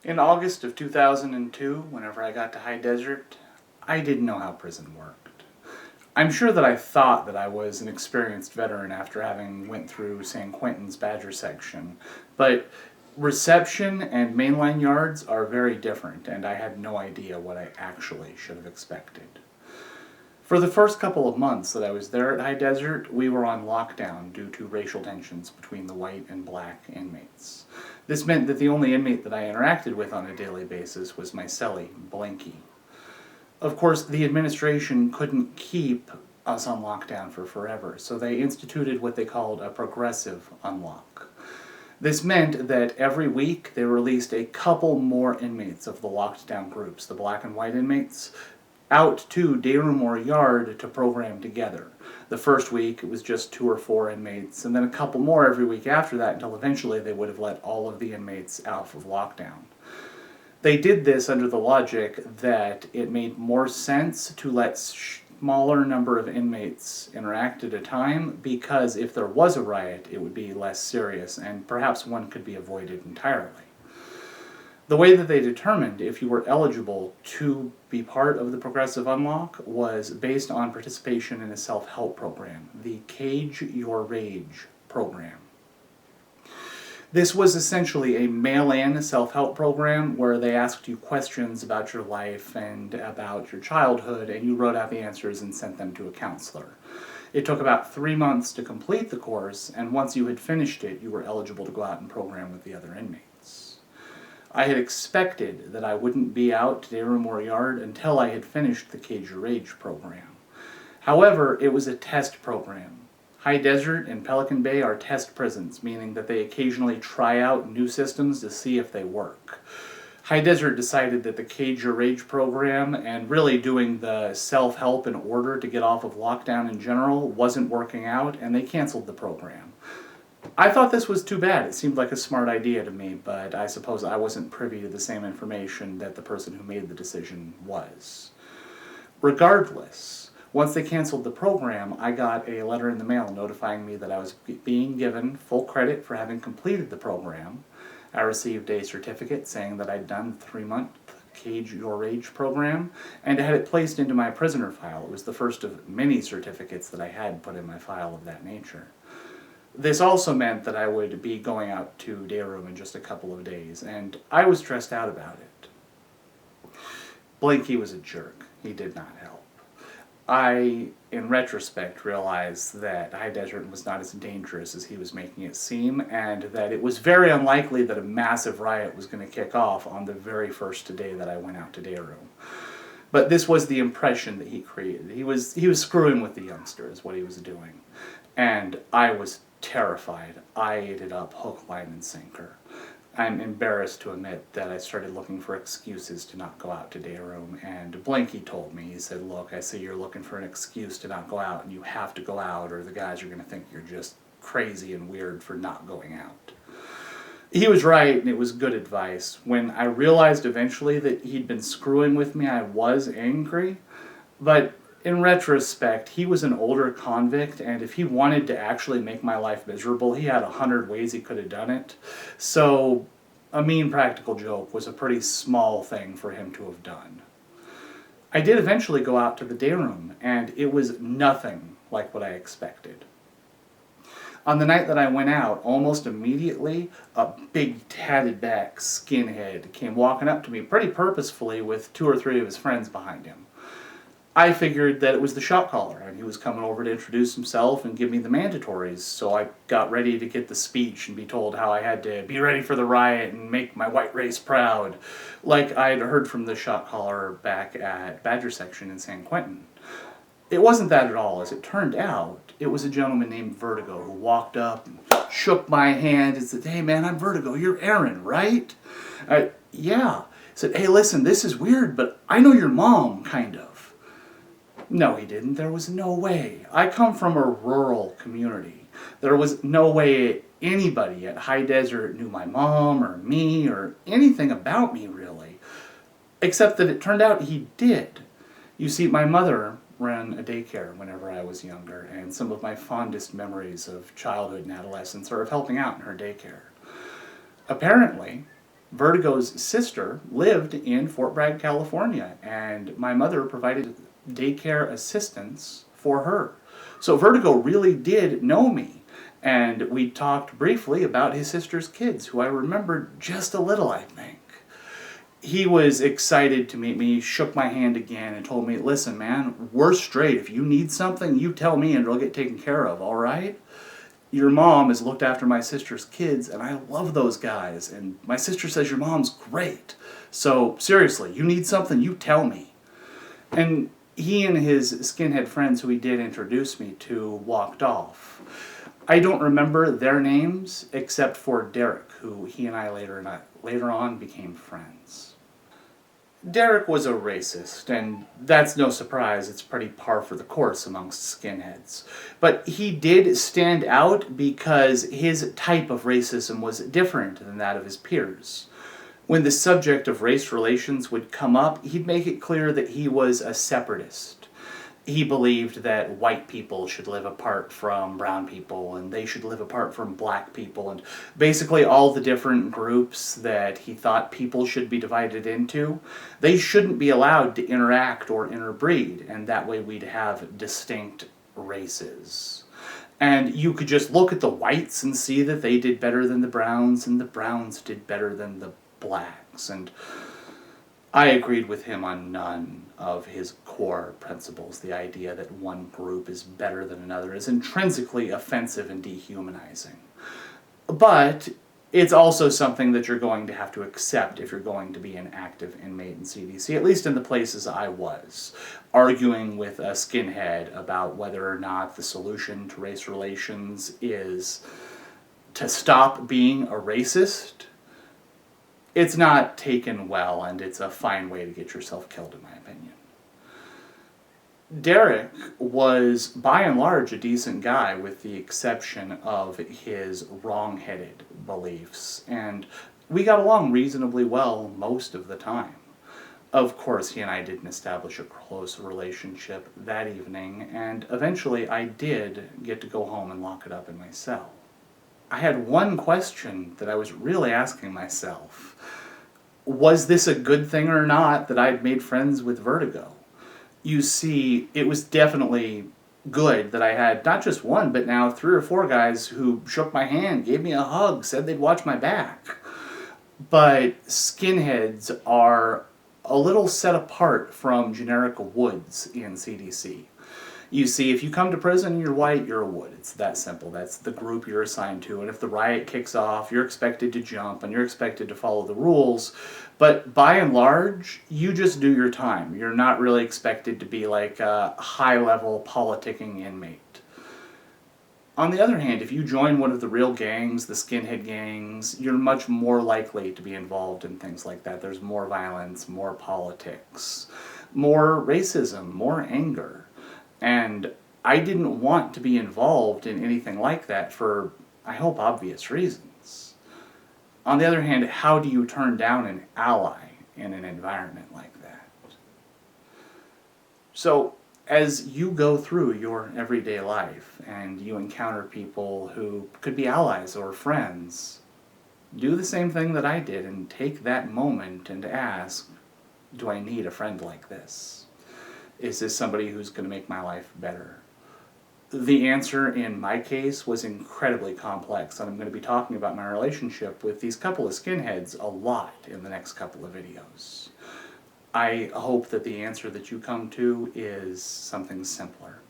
In August of 2002, whenever I got to High Desert, I didn't know how prison worked. I'm sure that I thought that I was an experienced veteran after having went through San Quentin's Badger section, but reception and mainline yards are very different, and I had no idea what I actually should have expected. For the first couple of months that I was there at High Desert, we were on lockdown due to racial tensions between the white and black inmates. This meant that the only inmate that I interacted with on a daily basis was my cellie, Blanky. Of course, the administration couldn't keep us on lockdown for forever, so they instituted what they called a progressive unlock. This meant that every week they released a couple more inmates of the locked down groups, the black and white inmates, out to Dayroom or yard to program together. The first week it was just 2 or 4 inmates, and then a couple more every week after that until eventually they would have let all of the inmates out of lockdown. They did this under the logic that it made more sense to let smaller number of inmates interact at a time, because if there was a riot it would be less serious and perhaps one could be avoided entirely. The way that they determined if you were eligible to be part of the Progressive Unlock was based on participation in a self-help program, the Cage Your Rage program. This was essentially a mail-in self-help program where they asked you questions about your life and about your childhood, and you wrote out the answers and sent them to a counselor. It took about 3 months to complete the course, and once you had finished it, you were eligible to go out and program with the other inmates. I had expected that I wouldn't be out to Dayroom or yard until I had finished the Cage Your Rage program. However, it was a test program. High Desert and Pelican Bay are test prisons, meaning that they occasionally try out new systems to see if they work. High Desert decided that the Cage Your Rage program and really doing the self-help in order to get off of lockdown in general wasn't working out, and they canceled the program. I thought this was too bad. It seemed like a smart idea to me, but I suppose I wasn't privy to the same information that the person who made the decision was. Regardless, once they canceled the program, I got a letter in the mail notifying me that I was being given full credit for having completed the program. I received a certificate saying that I'd done the 3-month Cage Your Rage program, and I had it placed into my prisoner file. It was the first of many certificates that I had put in my file of that nature. This also meant that I would be going out to Dayroom in just a couple of days, and I was stressed out about it. Blanky was a jerk. He did not help. I, in retrospect, realized that High Desert was not as dangerous as he was making it seem, and that it was very unlikely that a massive riot was going to kick off on the very first day that I went out to Dayroom. But this was the impression that he created. He was screwing with the youngster, is what he was doing. And I was terrified. I ate it up hook, line, and sinker. I'm embarrassed to admit that I started looking for excuses to not go out to Dayroom, and Blanky told me, he said, look, I see you're looking for an excuse to not go out, and you have to go out, or the guys are going to think you're just crazy and weird for not going out. He was right, and it was good advice. When I realized eventually that he'd been screwing with me, I was angry, but in retrospect, he was an older convict, and if he wanted to actually make my life miserable, he had 100 ways he could have done it. So a mean practical joke was a pretty small thing for him to have done. I did eventually go out to the Dayroom, and it was nothing like what I expected. On the night that I went out, almost immediately, a big tatted back skinhead came walking up to me pretty purposefully with 2 or 3 of his friends behind him. I figured that it was the shot caller, and he was coming over to introduce himself and give me the mandatories, so I got ready to get the speech and be told how I had to be ready for the riot and make my white race proud, like I'd heard from the shot caller back at Badger section in San Quentin. It wasn't that at all. As it turned out, it was a gentleman named Vertigo who walked up and shook my hand and said, "Hey man, I'm Vertigo, you're Aaron, right?" Yeah. He said, "Hey listen, this is weird, but I know your mom, kind of." No, he didn't. There was no way. I come from a rural community. There was no way anybody at High Desert knew my mom or me or anything about me, really. Except that it turned out he did. You see, my mother ran a daycare whenever I was younger, and some of my fondest memories of childhood and adolescence are of helping out in her daycare. Apparently, Vertigo's sister lived in Fort Bragg, California, and my mother provided daycare assistance for her. So Vertigo really did know me, and we talked briefly about his sister's kids, who I remembered just a little, I think. He was excited to meet me, shook my hand again, and told me, listen, man, we're straight. If you need something, you tell me and it'll get taken care of, all right? Your mom has looked after my sister's kids, and I love those guys. And my sister says your mom's great. So seriously, you need something, you tell me. And he and his skinhead friends who he did introduce me to walked off. I don't remember their names except for Derek, who he and I later on became friends. Derek was a racist, and that's no surprise. It's pretty par for the course amongst skinheads. But he did stand out because his type of racism was different than that of his peers. When the subject of race relations would come up, he'd make it clear that he was a separatist. He believed that white people should live apart from brown people, and they should live apart from black people, and basically all the different groups that he thought people should be divided into, they shouldn't be allowed to interact or interbreed, and that way we'd have distinct races. And you could just look at the whites and see that they did better than the browns, and the browns did better than the blacks, and I agreed with him on none of his core principles. The idea that one group is better than another is intrinsically offensive and dehumanizing. But it's also something that you're going to have to accept if you're going to be an active inmate in CDC, at least in the places I was, arguing with a skinhead about whether or not the solution to race relations is to stop being a racist. It's not taken well, and it's a fine way to get yourself killed, in my opinion. Derek was, by and large, a decent guy, with the exception of his wrong-headed beliefs, and we got along reasonably well most of the time. Of course, he and I didn't establish a close relationship that evening, and eventually I did get to go home and lock it up in my cell. I had one question that I was really asking myself. Was this a good thing or not that I'd made friends with Vertigo? You see, it was definitely good that I had not just one, but now 3 or 4 guys who shook my hand, gave me a hug, said they'd watch my back. But skinheads are a little set apart from generic woods in CDC. You see, if you come to prison and you're white, you're a wood. It's that simple. That's the group you're assigned to. And if the riot kicks off, you're expected to jump and you're expected to follow the rules. But by and large, you just do your time. You're not really expected to be like a high-level politicking inmate. On the other hand, if you join one of the real gangs, the skinhead gangs, you're much more likely to be involved in things like that. There's more violence, more politics, more racism, more anger. And I didn't want to be involved in anything like that for, I hope, obvious reasons. On the other hand, how do you turn down an ally in an environment like that? So, as you go through your everyday life and you encounter people who could be allies or friends, do the same thing that I did and take that moment and ask, do I need a friend like this? Is this somebody who's going to make my life better? The answer in my case was incredibly complex, and I'm going to be talking about my relationship with these couple of skinheads a lot in the next couple of videos. I hope that the answer that you come to is something simpler.